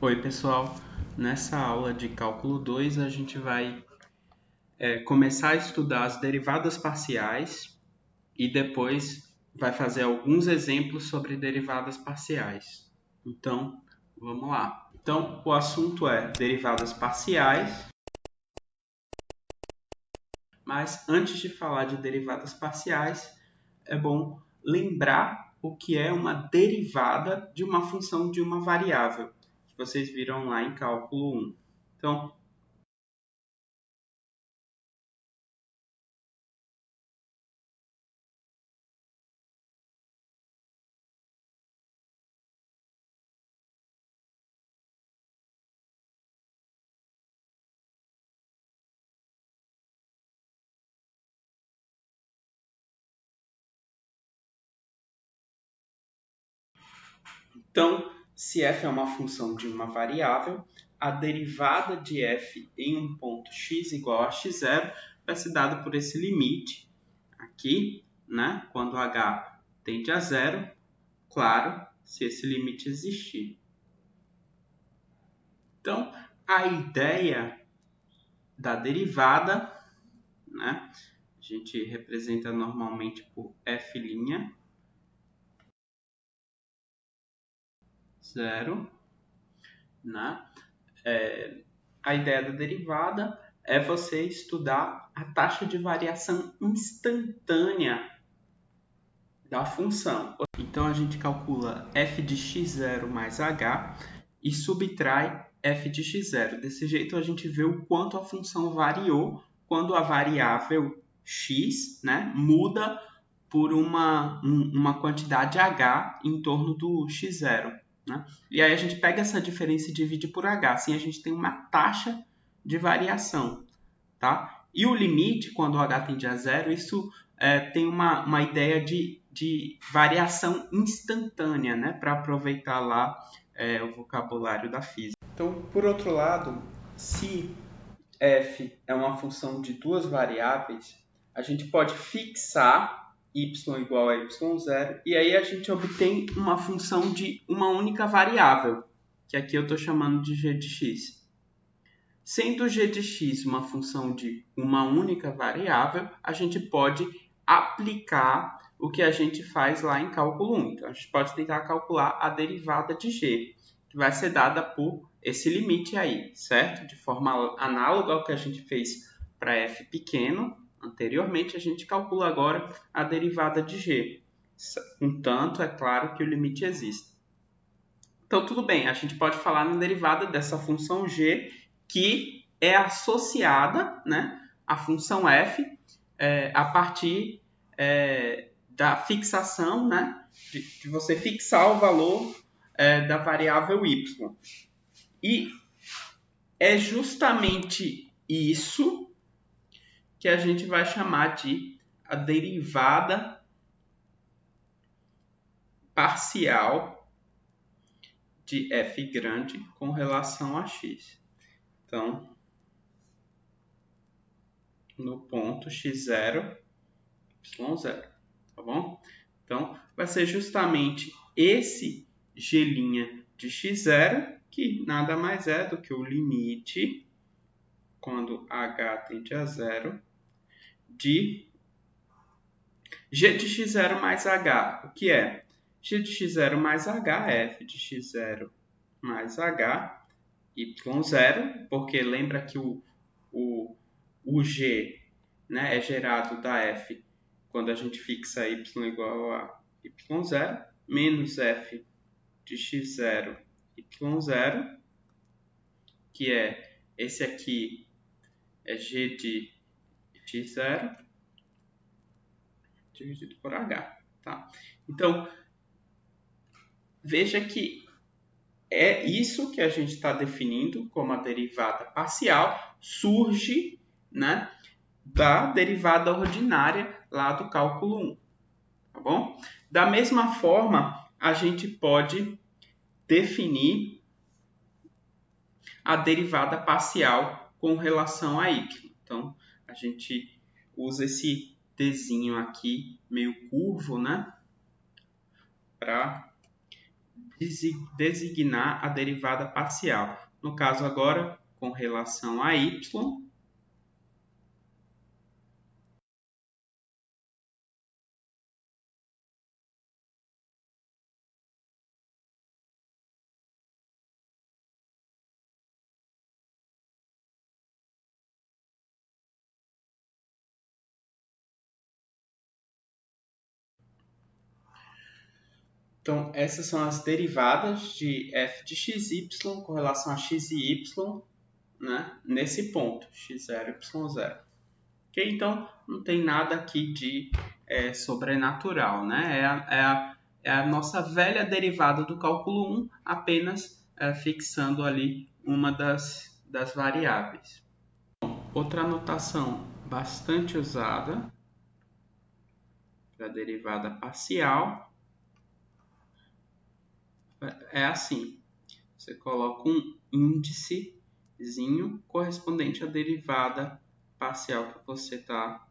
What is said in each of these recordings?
Oi pessoal, nessa aula de cálculo 2 a gente vai começar a estudar as derivadas parciais e depois vai fazer alguns exemplos sobre derivadas parciais. Então, vamos lá. Então, o assunto é derivadas parciais, mas antes de falar de derivadas parciais, é bom lembrar o que é uma derivada de uma função de uma variável, que vocês viram lá em cálculo 1. Então, se f é uma função de uma variável, a derivada de f em um ponto x igual a x0 vai ser dada por esse limite aqui, né? Quando h tende a zero, claro, se esse limite existir. Então, a ideia da derivada, né? A gente representa normalmente por f', 0, né? A ideia da derivada é você estudar a taxa de variação instantânea da função. Então, a gente calcula f de x0 mais h e subtrai f de x0. Desse jeito, a gente vê o quanto a função variou quando a variável x, né, muda por uma quantidade h em torno do x0. Né? E aí a gente pega essa diferença e divide por h. Assim a gente tem uma taxa de variação. Tá? E o limite, quando o h tende a zero, isso tem uma ideia de variação instantânea, né? Para aproveitar lá o vocabulário da física. Então, por outro lado, se f é uma função de duas variáveis, a gente pode fixar y igual a y0 e aí a gente obtém uma função de uma única variável, que aqui eu estou chamando de g de x. Sendo g de x uma função de uma única variável, a gente pode aplicar o que a gente faz lá em cálculo 1. Então, a gente pode tentar calcular a derivada de g, que vai ser dada por esse limite aí, certo? De forma análoga ao que a gente fez para f pequeno anteriormente, a gente calcula agora a derivada de g. Contanto, é claro que o limite existe. Então, tudo bem, a gente pode falar na derivada dessa função g, que é associada, né, à função f a partir da fixação, né, de você fixar o valor da variável y. E é justamente isso que a gente vai chamar de a derivada parcial de f grande com relação a x. Então, no ponto x0, y0, tá bom? Então, vai ser justamente esse g' de x0, que nada mais é do que o limite, quando h tende a zero, de g de x0 mais h. O que é? G de x0 mais h é f de x0 mais h, y0, porque lembra que o g, né, é gerado da f quando a gente fixa y igual a y0, menos f de x0, y0, que é esse aqui, é g de x0, dividido por h. Tá? Então, veja que é isso que a gente está definindo como a derivada parcial, surge, né, da derivada ordinária lá do cálculo 1. Tá bom? Da mesma forma, a gente pode definir a derivada parcial com relação a y. Então, a gente usa esse desenho aqui meio curvo, né, para designar a derivada parcial. No caso agora, com relação a y, então, essas são as derivadas de f de xy com relação a x e y, né, nesse ponto, x0, y0. Okay? Então, não tem nada aqui de sobrenatural. Né? É a nossa velha derivada do cálculo 1, apenas fixando ali uma das variáveis. Outra notação bastante usada para a derivada parcial é assim: você coloca um índicezinho correspondente à derivada parcial que você está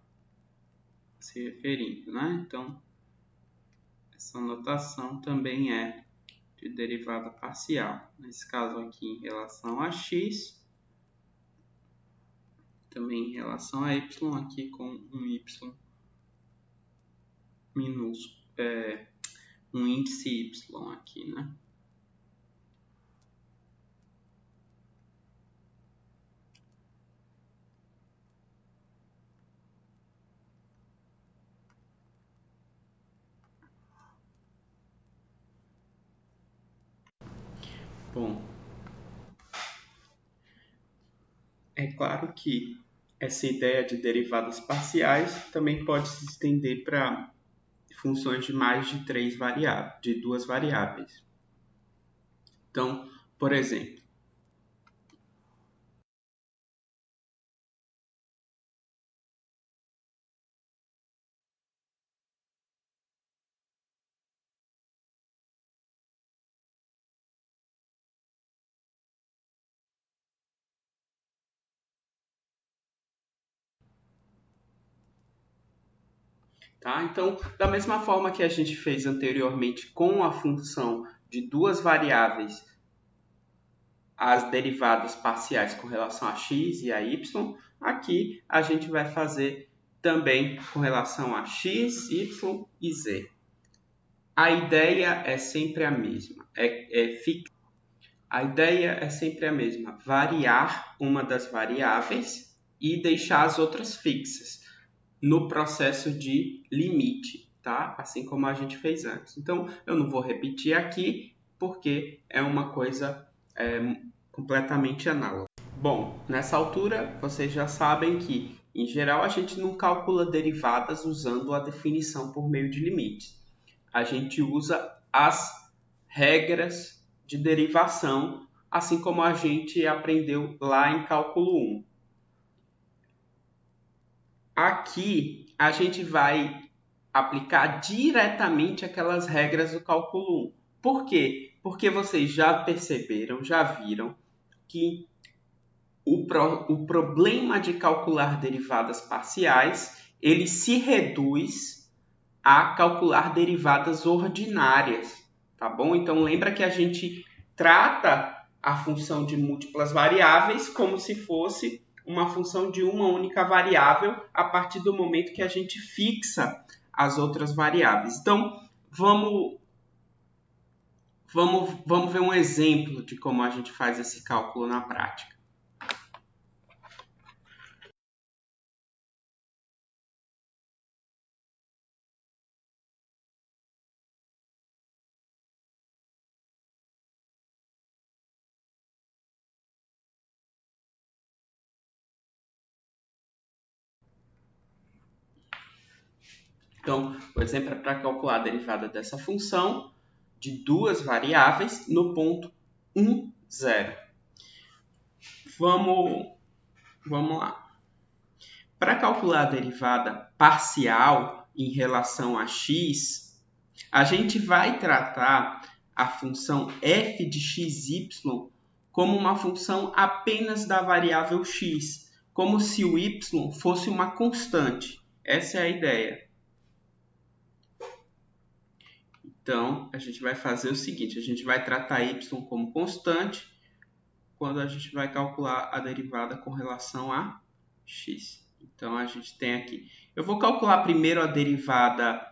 se referindo, né? Então, essa notação também é de derivada parcial. Nesse caso aqui, em relação a x, também em relação a y, aqui com um y minúsculo, um índice y aqui, né? Bom, é claro que essa ideia de derivadas parciais também pode se estender para funções de mais de duas variáveis. Então, por exemplo, tá? Então, da mesma forma que a gente fez anteriormente com a função de duas variáveis, as derivadas parciais com relação a x e a y, aqui a gente vai fazer também com relação a x, y e z. A ideia é sempre a mesma, a ideia é sempre a mesma, variar uma das variáveis e deixar as outras fixas no processo de limite, tá? Assim como a gente fez antes. Então, eu não vou repetir aqui, porque é uma coisa completamente análoga. Bom, nessa altura, vocês já sabem que, em geral, a gente não calcula derivadas usando a definição por meio de limites. A gente usa as regras de derivação, assim como a gente aprendeu lá em cálculo 1. Aqui, a gente vai aplicar diretamente aquelas regras do cálculo 1. Por quê? Porque vocês já perceberam, já viram que o problema de calcular derivadas parciais, ele se reduz a calcular derivadas ordinárias, tá bom? Então, lembra que a gente trata a função de múltiplas variáveis como se fosse uma função de uma única variável a partir do momento que a gente fixa as outras variáveis. Então, vamos ver um exemplo de como a gente faz esse cálculo na prática. Então, o exemplo é para calcular a derivada dessa função de duas variáveis no ponto 1, 0. Vamos lá. Para calcular a derivada parcial em relação a x, a gente vai tratar a função f de xy como uma função apenas da variável x, como se o y fosse uma constante. Essa é a ideia. Então, a gente vai fazer o seguinte, a gente vai tratar y como constante quando a gente vai calcular a derivada com relação a x. Então, a gente tem aqui... Eu vou calcular primeiro a derivada,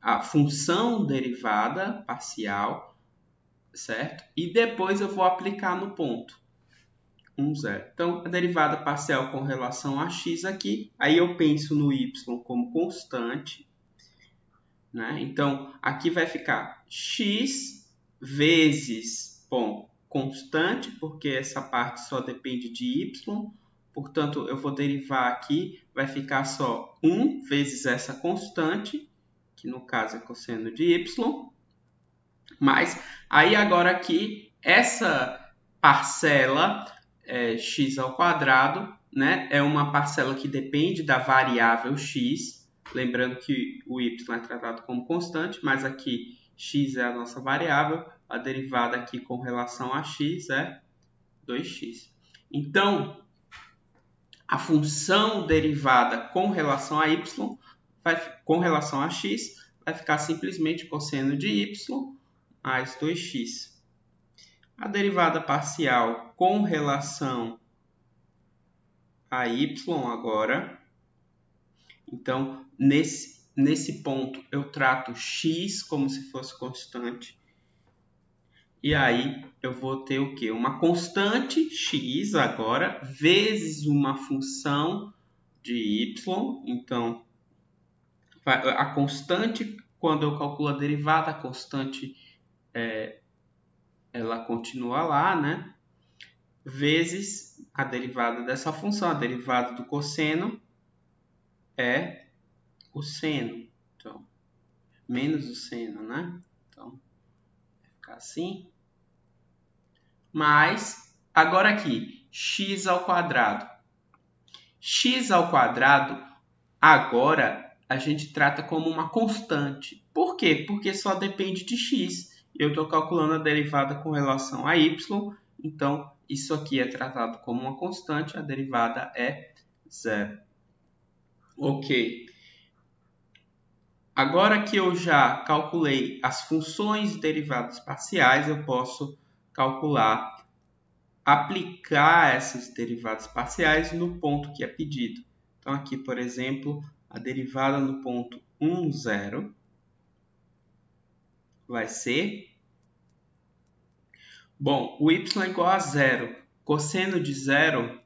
a função derivada parcial, certo? E depois eu vou aplicar no ponto 1, 0. Então, a derivada parcial com relação a x aqui, aí eu penso no y como constante, né? Então, aqui vai ficar x vezes, bom, constante, porque essa parte só depende de y, portanto, eu vou derivar aqui, vai ficar só 1 vezes essa constante, que no caso é cosseno de y, mas aí agora aqui, essa parcela x ao quadrado, né, é uma parcela que depende da variável x, lembrando que o y é tratado como constante, mas aqui x é a nossa variável, a derivada aqui com relação a x é 2x. Então, a função derivada com relação a y, com relação a x, vai ficar simplesmente cosseno de y mais 2x. A derivada parcial com relação a y agora, então, nesse ponto, eu trato x como se fosse constante. E aí, eu vou ter o quê? Uma constante x agora, vezes uma função de y. Então, a constante, quando eu calculo a derivada, a constante ela continua lá, né? Vezes a derivada dessa função, a derivada do cosseno é o seno. Então, menos o seno, né? Então, vai ficar assim. Mas, agora aqui, x ao quadrado. X ao quadrado, agora, a gente trata como uma constante. Por quê? Porque só depende de x. Eu estou calculando a derivada com relação a y, então isso aqui é tratado como uma constante, a derivada é 0. Ok. Agora que eu já calculei as funções derivadas parciais, eu posso calcular, aplicar essas derivadas parciais no ponto que é pedido. Então, aqui, por exemplo, a derivada no ponto 1, 0 vai ser... Bom, o y é igual a 0. Cosseno de 0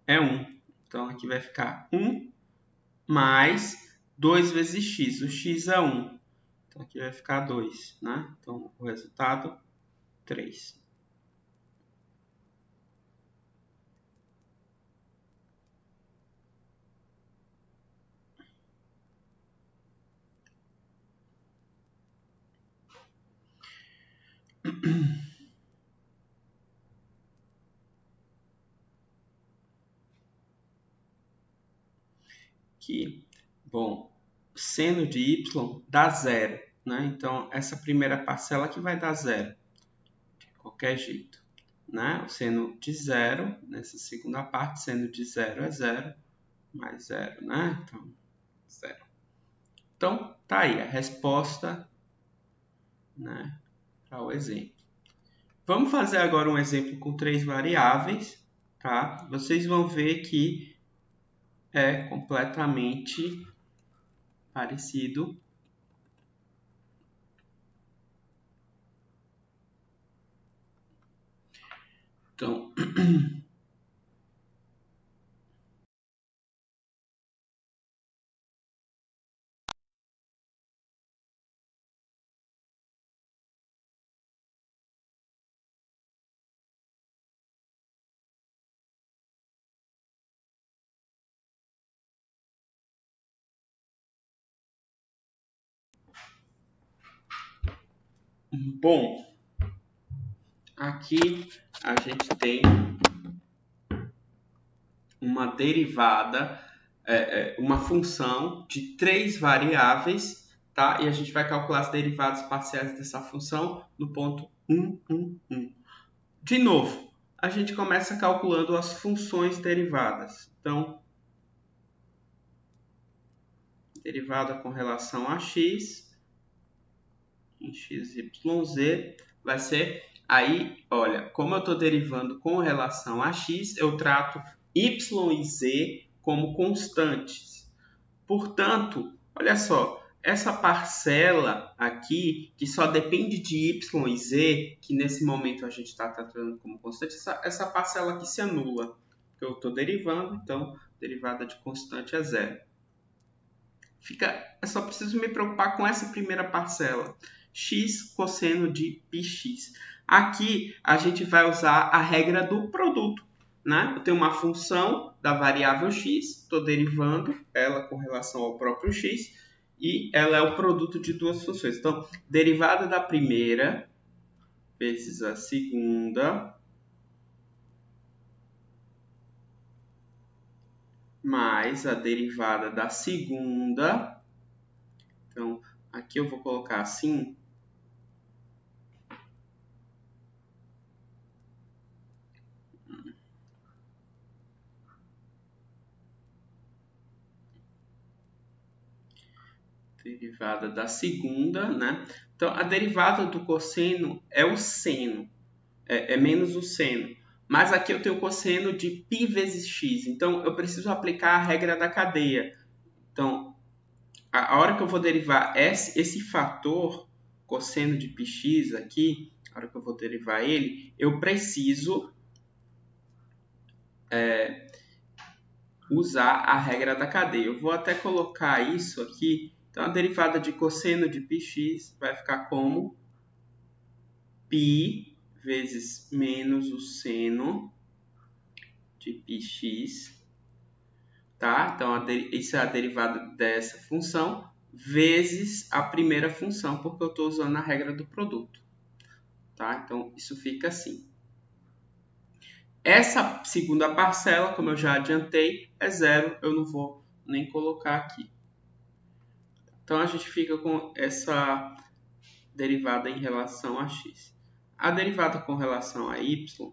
é 1. Então, aqui vai ficar 1 mais 2 vezes x. O x é 1. Então, aqui vai ficar 2, né? Então, o resultado, 3. Aqui, bom, seno de y dá 0, né? Então, essa primeira parcela aqui vai dar 0, de qualquer jeito, né? O seno de 0, nessa segunda parte, seno de 0 é 0, mais 0, né? Então, 0. Então, tá aí a resposta, né, para o exemplo. Vamos fazer agora um exemplo com 3 variáveis, tá? Vocês vão ver que é completamente parecido. Então, bom, aqui a gente tem uma derivada, uma função de 3 variáveis, tá? E a gente vai calcular as derivadas parciais dessa função no ponto 1, 1, 1. De novo, a gente começa calculando as funções derivadas. Então, derivada com relação a x, em XYZ vai ser... Aí, olha, como eu estou derivando com relação a x, eu trato y e z como constantes. Portanto, olha só, essa parcela aqui, que só depende de y e z, que nesse momento a gente está tratando como constante, essa parcela aqui se anula. Eu estou derivando, então, derivada de constante é zero. Eu só preciso me preocupar com essa primeira parcela, x cosseno de πx. Aqui a gente vai usar a regra do produto, né? Eu tenho uma função da variável x, estou derivando ela com relação ao próprio x, e ela é o produto de duas funções. Então, derivada da primeira vezes a segunda, mais a derivada da segunda. Então, aqui eu vou colocar assim. Derivada da segunda, né? Então, a derivada do cosseno é o seno, é menos o seno. Mas aqui eu tenho o cosseno de π vezes x. Então, eu preciso aplicar a regra da cadeia. Então, a hora que eu vou derivar esse fator, cosseno de πx aqui, a hora que eu vou derivar ele, eu preciso usar a regra da cadeia. Eu vou até colocar isso aqui. Então, a derivada de cosseno de πx vai ficar como π vezes menos o seno de πx, tá? Então, isso é a derivada dessa função vezes a primeira função, porque eu estou usando a regra do produto, tá? Então, isso fica assim. Essa segunda parcela, como eu já adiantei, é zero, eu não vou nem colocar aqui. Então, a gente fica com essa derivada em relação a x. A derivada com relação a y,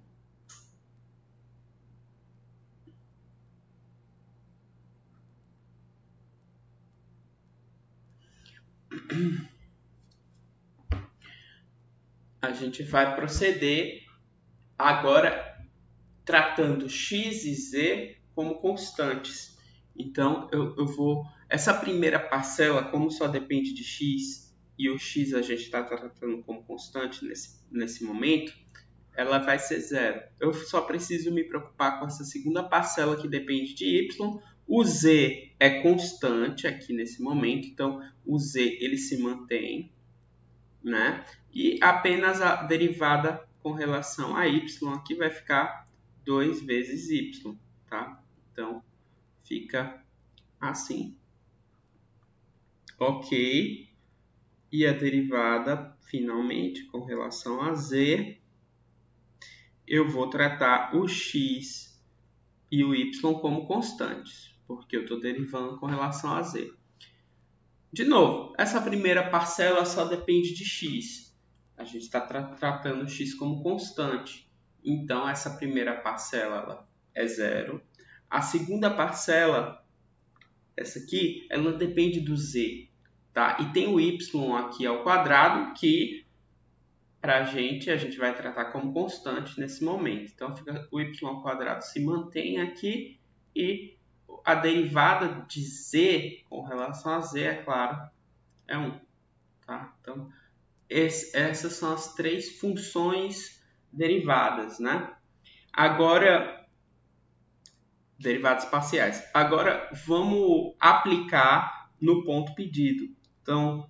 a gente vai proceder agora tratando x e z como constantes. Então, eu vou... Essa primeira parcela, como só depende de x, e o x a gente está tratando como constante nesse momento, ela vai ser zero. Eu só preciso me preocupar com essa segunda parcela que depende de y. O z é constante aqui nesse momento, então o z ele se mantém, né? E apenas a derivada com relação a y aqui vai ficar 2 vezes y, tá? Então, fica assim. Ok. E a derivada, finalmente, com relação a z, eu vou tratar o x e o y como constantes, porque eu estou derivando com relação a z. De novo, essa primeira parcela só depende de x. A gente está tratando x como constante. Então, essa primeira parcela ela é zero. A segunda parcela, essa aqui, ela depende do z. Tá? E tem o y aqui ao quadrado, que para a gente vai tratar como constante nesse momento. Então, fica, o y ao quadrado se mantém aqui e a derivada de z com relação a z, é claro, é 1. Tá? Então, essas são as três funções derivadas, né? Agora, derivadas parciais. Agora, vamos aplicar no ponto pedido. Então,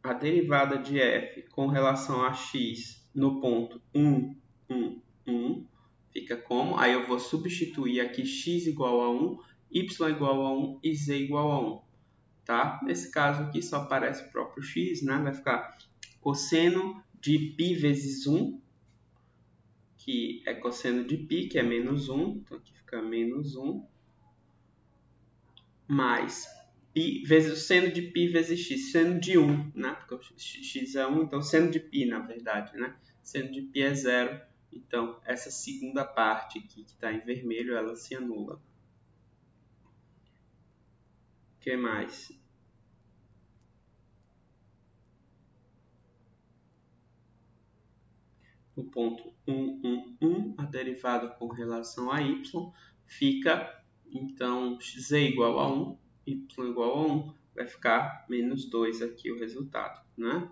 a derivada de f com relação a x no ponto 1, 1, 1, fica como? Aí eu vou substituir aqui x igual a 1, y igual a 1 e z igual a 1. Tá? Nesse caso aqui só aparece o próprio x, né? Vai ficar cosseno de π vezes 1, que é cosseno de π, que é menos 1. Então aqui fica menos 1, mais π vezes o seno de π vezes x, seno de 1, né? Porque o x é 1, então seno de π, na verdade, né? Seno de π é 0, então essa segunda parte aqui que está em vermelho, ela se anula. O que mais? no ponto 1, a derivada com relação a y fica, então, z igual a 1, y igual a 1, vai ficar menos 2 aqui o resultado, né?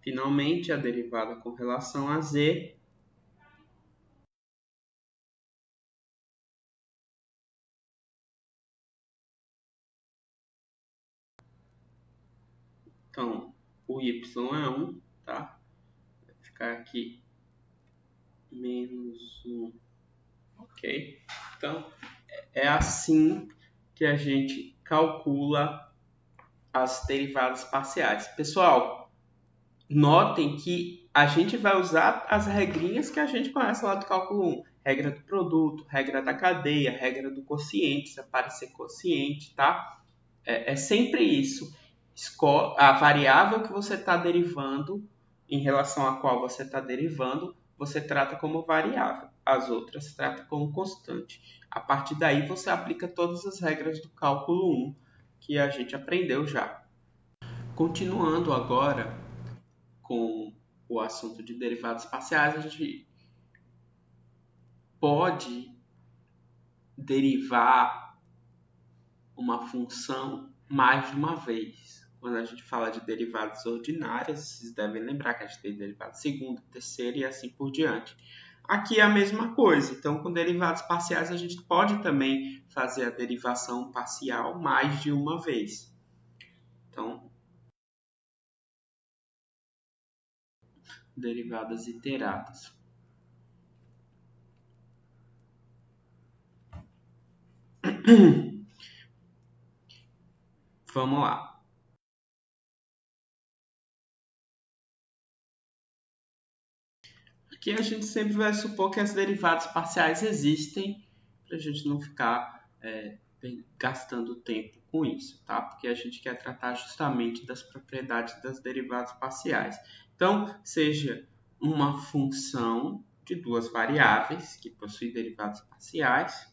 Finalmente, a derivada com relação a z então, o y é 1, tá? Vai ficar aqui menos 1, ok? Então, é assim que a gente calcula as derivadas parciais. Pessoal, notem que a gente vai usar as regrinhas que a gente conhece lá do cálculo 1. Regra do produto, regra da cadeia, regra do quociente, se aparecer quociente, tá? É sempre isso. A variável que você está derivando, em relação à qual você está derivando, você trata como variável. As outras trata como constante. A partir daí, você aplica todas as regras do cálculo 1 que a gente aprendeu já. Continuando agora com o assunto de derivadas parciais, a gente pode derivar uma função mais de uma vez. Quando a gente fala de derivadas ordinárias, vocês devem lembrar que a gente tem derivada segunda, terceira e assim por diante. Aqui é a mesma coisa. Então, com derivadas parciais, a gente pode também fazer a derivação parcial mais de uma vez. Então, derivadas iteradas. Vamos lá. Aqui a gente sempre vai supor que as derivadas parciais existem, para a gente não ficar gastando tempo com isso, tá? Porque a gente quer tratar justamente das propriedades das derivadas parciais. Então, seja uma função de duas variáveis que possui derivadas parciais.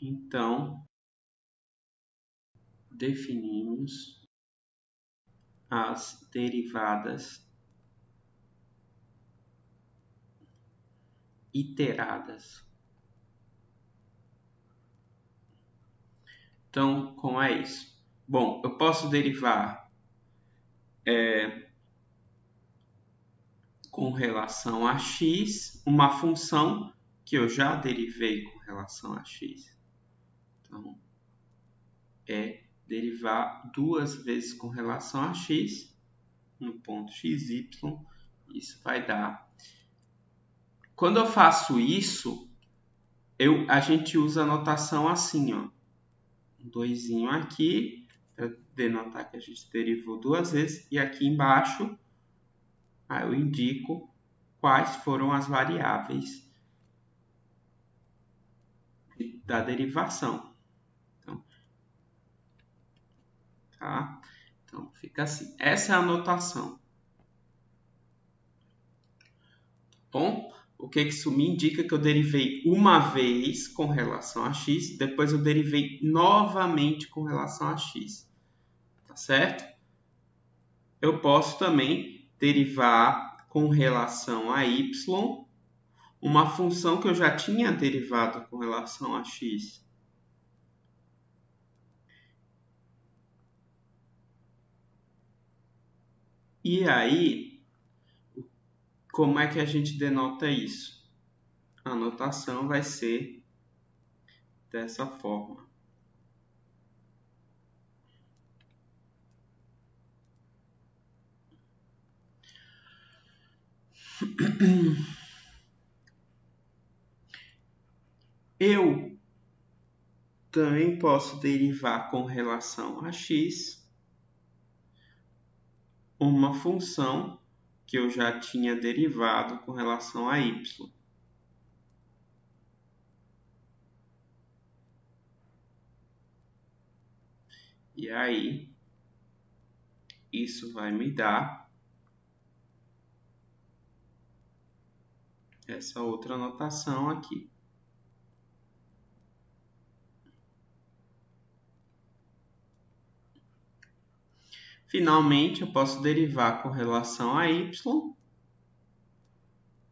Então, definimos as derivadas iteradas. Então, como é isso? Bom, eu posso derivar com relação a x uma função que eu já derivei com relação a x. Então, é derivar duas vezes com relação a x no ponto xy. Isso vai dar. Quando eu faço isso, a gente usa a notação assim, ó. Um doisinho aqui, para denotar que a gente derivou duas vezes. E aqui embaixo, aí eu indico quais foram as variáveis da derivação. Tá? Então, fica assim. Essa é a notação. Bom, o que isso me indica? Que eu derivei uma vez com relação a x, depois eu derivei novamente com relação a x. Tá certo? Eu posso também derivar com relação a y uma função que eu já tinha derivado com relação a x. E aí, como é que a gente denota isso? A notação vai ser dessa forma. Eu também posso derivar com relação a x uma função que eu já tinha derivado com relação a y. E aí, isso vai me dar essa outra notação aqui. Finalmente, eu posso derivar com relação a y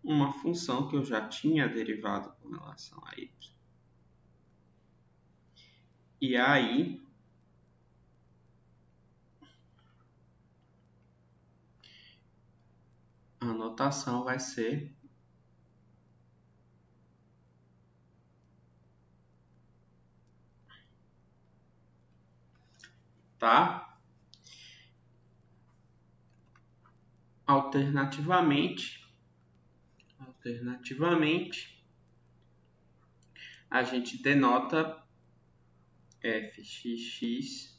uma função que eu já tinha derivado com relação a y. E aí, a notação vai ser tá? Alternativamente, a gente denota fxx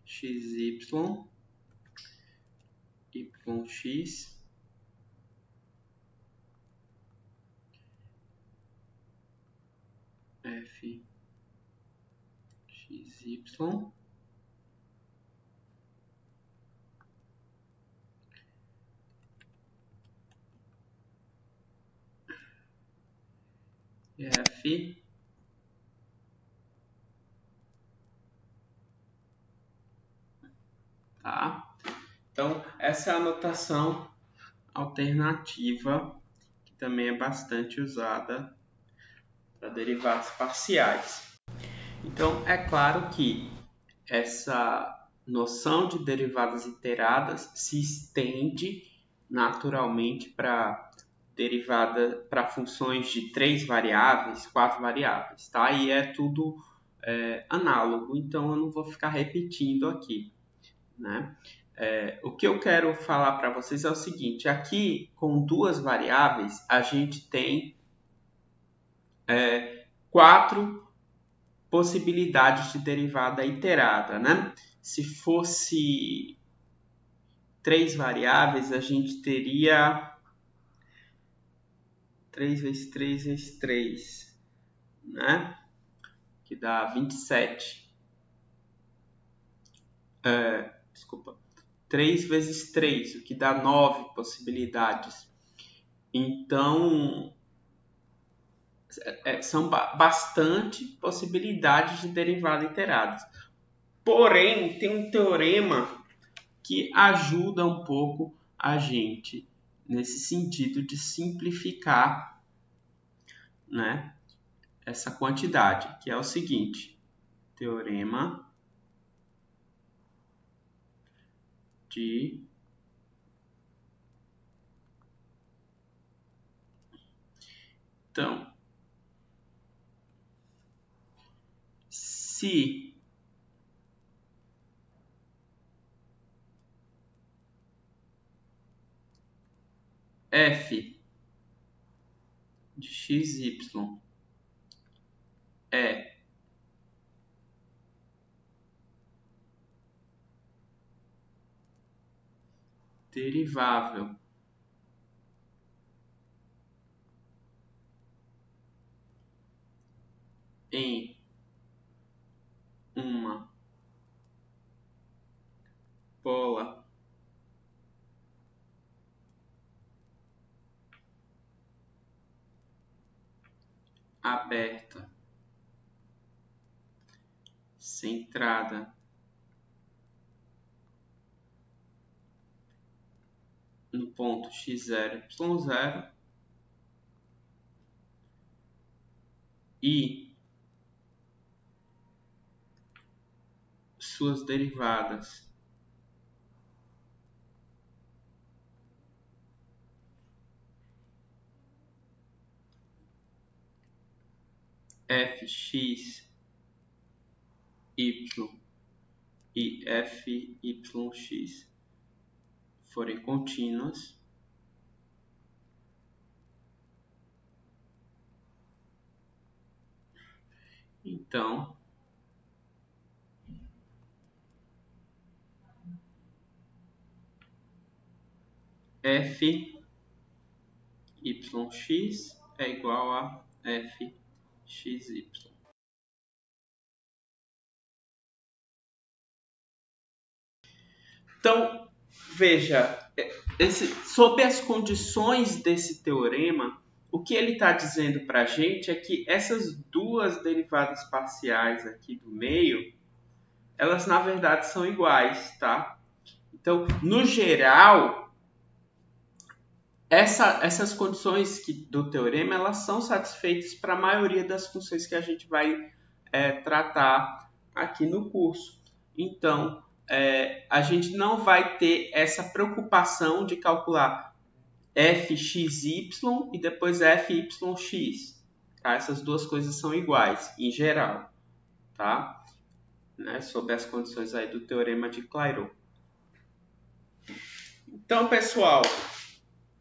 fxy yx fxy f tá? Então, essa é a notação alternativa, que também é bastante usada para derivadas parciais. Então, é claro que essa noção de derivadas iteradas se estende naturalmente para funções de 3 variáveis, 4 variáveis, tá? E é tudo análogo, então eu não vou ficar repetindo aqui, né? O que eu quero falar para vocês é o seguinte: aqui com 2 variáveis a gente tem 4 possibilidades de derivada iterada, né? Se fosse 3 variáveis, a gente teria 3 vezes 3 vezes 3, né? Que dá 27. Desculpa. 3 vezes 3, o que dá 9 possibilidades. Então, são bastante possibilidades de derivada iteradas. Porém, tem um teorema que ajuda um pouco a gente nesse sentido de simplificar, né, essa quantidade, que é o seguinte: teorema de então, se f de xy é derivável em uma bola aberta centrada no ponto x0, y0 e suas derivadas fx, y e fyx forem contínuas, então fyx é igual a fxy. Então, veja, sob as condições desse teorema, o que ele está dizendo para a gente é que essas duas derivadas parciais aqui do meio, elas na verdade são iguais, tá? Então, no geral, essas condições do teorema, elas são satisfeitas para a maioria das funções que a gente vai tratar aqui no curso. Então, a gente não vai ter essa preocupação de calcular fxy e depois fyx. Tá? Essas duas coisas são iguais, em geral. Tá? Né? Sob as condições aí do teorema de Clairaut. Então, pessoal,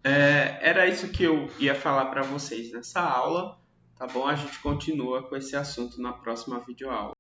era isso que eu ia falar para vocês nessa aula. Tá bom? A gente continua com esse assunto na próxima videoaula.